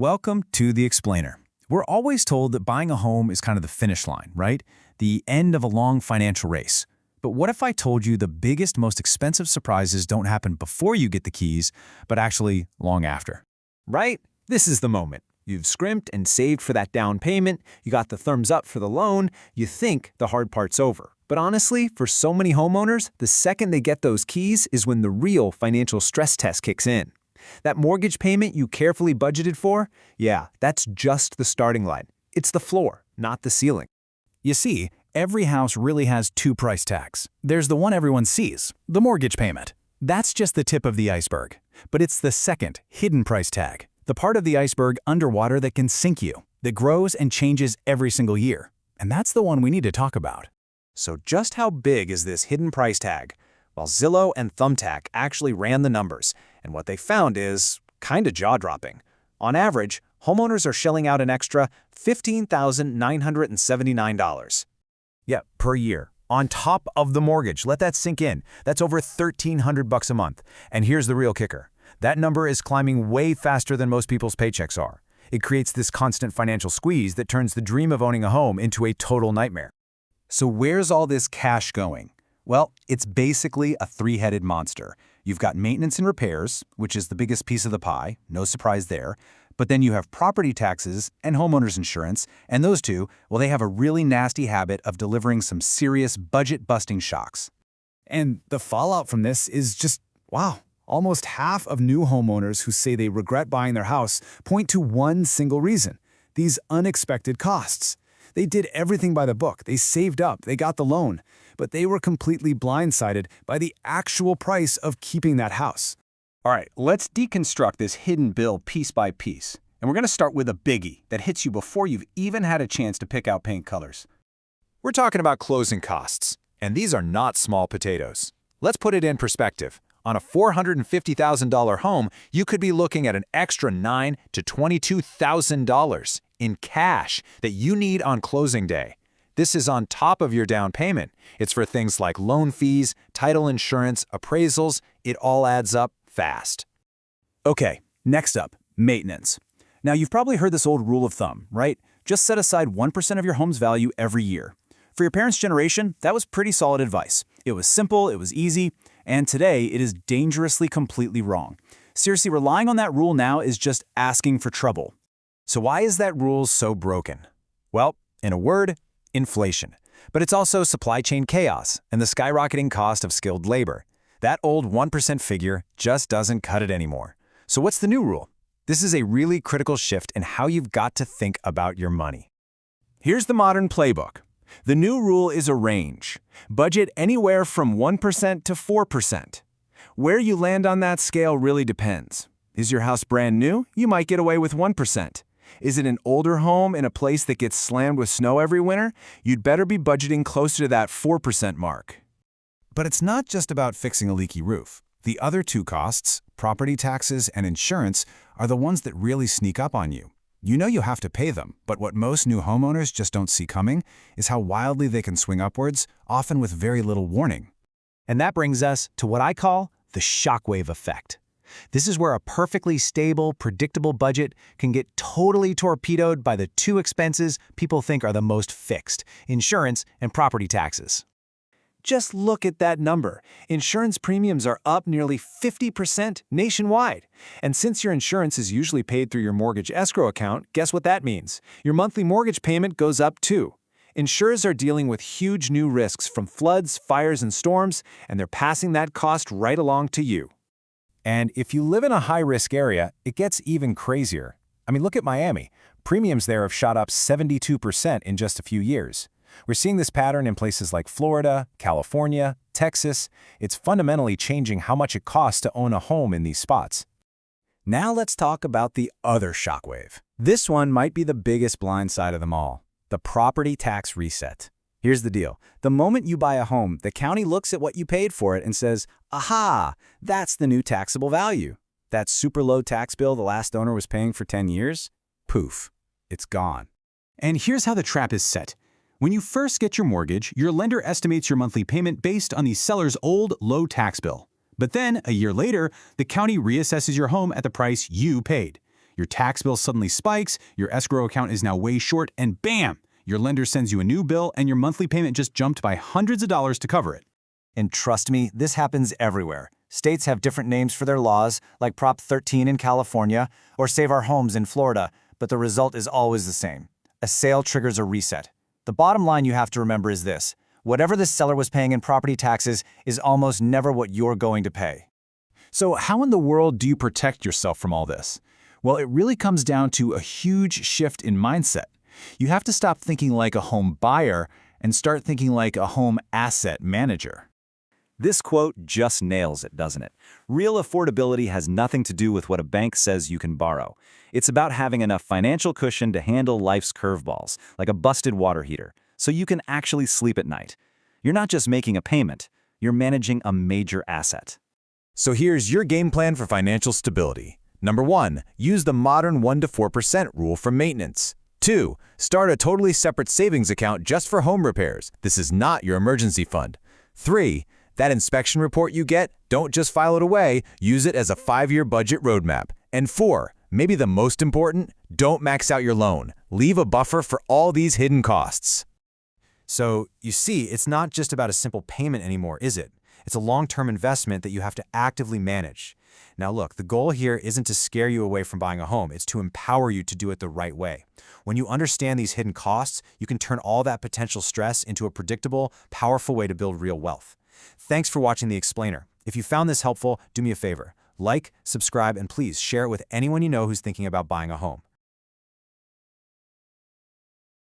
Welcome to The Explainer. We're always told that buying a home is kind of the finish line, right? The end of a long financial race. But what if I told you the biggest, most expensive surprises don't happen before you get the keys, but actually long after? Right? This is the moment. You've scrimped and saved for that down payment, you got the thumbs up for the loan, you think the hard part's over. But honestly, for so many homeowners, the second they get those keys is when the real financial stress test kicks in. That mortgage payment you carefully budgeted for? Yeah, that's just the starting line. It's the floor, not the ceiling. You see, every house really has two price tags. There's the one everyone sees, the mortgage payment. That's just the tip of the iceberg. But it's the second, hidden price tag, the part of the iceberg underwater that can sink you, that grows and changes every single year. And that's the one we need to talk about. So just how big is this hidden price tag? Well, Zillow and Thumbtack actually ran the numbers, and what they found is kinda jaw-dropping. On average, homeowners are shelling out an extra $15,979. Yeah, per year. On top of the mortgage. Let that sink in. That's over $1,300 a month. And here's the real kicker. That number is climbing way faster than most people's paychecks are. It creates this constant financial squeeze that turns the dream of owning a home into a total nightmare. So where's all this cash going? Well, it's basically a three-headed monster. You've got maintenance and repairs, which is the biggest piece of the pie, no surprise there. But then you have property taxes and homeowners insurance, and those two, well, they have a really nasty habit of delivering some serious budget-busting shocks. And the fallout from this is just, wow. Almost half of new homeowners who say they regret buying their house point to one single reason: these unexpected costs. They did everything by the book. They saved up, they got the loan, but they were completely blindsided by the actual price of keeping that house. All right, let's deconstruct this hidden bill piece by piece. And we're going to start with a biggie that hits you before you've even had a chance to pick out paint colors. We're talking about closing costs, and these are not small potatoes. Let's put it in perspective. On a $450,000 home, you could be looking at an extra $9,000 to $22,000 in cash that you need on closing day. This is on top of your down payment. It's for things like loan fees, title insurance, appraisals. It all adds up fast. Okay, next up, maintenance. Now, you've probably heard this old rule of thumb, right? Just set aside 1% of your home's value every year. For your parents' generation, that was pretty solid advice. It was simple, it was easy, and today it is dangerously completely wrong. Seriously, relying on that rule now is just asking for trouble. So why is that rule so broken? Well, in a word, inflation. But it's also supply chain chaos and the skyrocketing cost of skilled labor. That old 1% figure just doesn't cut it anymore. So what's the new rule? This is a really critical shift in how you've got to think about your money. Here's the modern playbook. The new rule is a range. Budget anywhere from 1% to 4%. Where you land on that scale really depends. Is your house brand new? You might get away with 1%. Is it an older home in a place that gets slammed with snow every winter? You'd better be budgeting closer to that 4% mark. But it's not just about fixing a leaky roof. The other two costs, property taxes and insurance, are the ones that really sneak up on you. You know you have to pay them, but what most new homeowners just don't see coming is how wildly they can swing upwards, often with very little warning. And that brings us to what I call the shockwave effect. This is where a perfectly stable, predictable budget can get totally torpedoed by the two expenses people think are the most fixed: insurance and property taxes. Just look at that number. Insurance premiums are up nearly 50% nationwide. And since your insurance is usually paid through your mortgage escrow account, guess what that means? Your monthly mortgage payment goes up too. Insurers are dealing with huge new risks from floods, fires, and storms, and they're passing that cost right along to you. And if you live in a high-risk area, it gets even crazier. I mean, look at Miami. Premiums there have shot up 72% in just a few years. We're seeing this pattern in places like Florida, California, Texas. It's fundamentally changing how much it costs to own a home in these spots. Now let's talk about the other shockwave. This one might be the biggest blind side of them all: the property tax reset. Here's the deal. The moment you buy a home, the county looks at what you paid for it and says, aha, that's the new taxable value. That super low tax bill the last owner was paying for 10 years? Poof, it's gone. And here's how the trap is set. When you first get your mortgage, your lender estimates your monthly payment based on the seller's old low tax bill. But then, a year later, the county reassesses your home at the price you paid. Your tax bill suddenly spikes, your escrow account is now way short, and bam! Your lender sends you a new bill and your monthly payment just jumped by hundreds of dollars to cover it. And trust me, this happens everywhere. States have different names for their laws, like Prop 13 in California or Save Our Homes in Florida, but the result is always the same. A sale triggers a reset. The bottom line you have to remember is this: whatever the seller was paying in property taxes is almost never what you're going to pay. So how in the world do you protect yourself from all this? Well, it really comes down to a huge shift in mindset. You have to stop thinking like a home buyer and start thinking like a home asset manager. This quote just nails it, doesn't it? Real affordability has nothing to do with what a bank says you can borrow. It's about having enough financial cushion to handle life's curveballs, like a busted water heater, so you can actually sleep at night. You're not just making a payment, you're managing a major asset. So here's your game plan for financial stability. Number 1, use the modern 1 to 4% rule for maintenance. 2, start a totally separate savings account just for home repairs. This is not your emergency fund. 3, that inspection report you get, don't just file it away, use it as a 5-year budget roadmap. And 4, maybe the most important, don't max out your loan. Leave a buffer for all these hidden costs. So, you see, it's not just about a simple payment anymore, is it? It's a long-term investment that you have to actively manage. Now look, the goal here isn't to scare you away from buying a home, it's to empower you to do it the right way. When you understand these hidden costs, you can turn all that potential stress into a predictable, powerful way to build real wealth. Thanks for watching The Explainer. If you found this helpful, do me a favor. Like, subscribe, and please share it with anyone you know who's thinking about buying a home.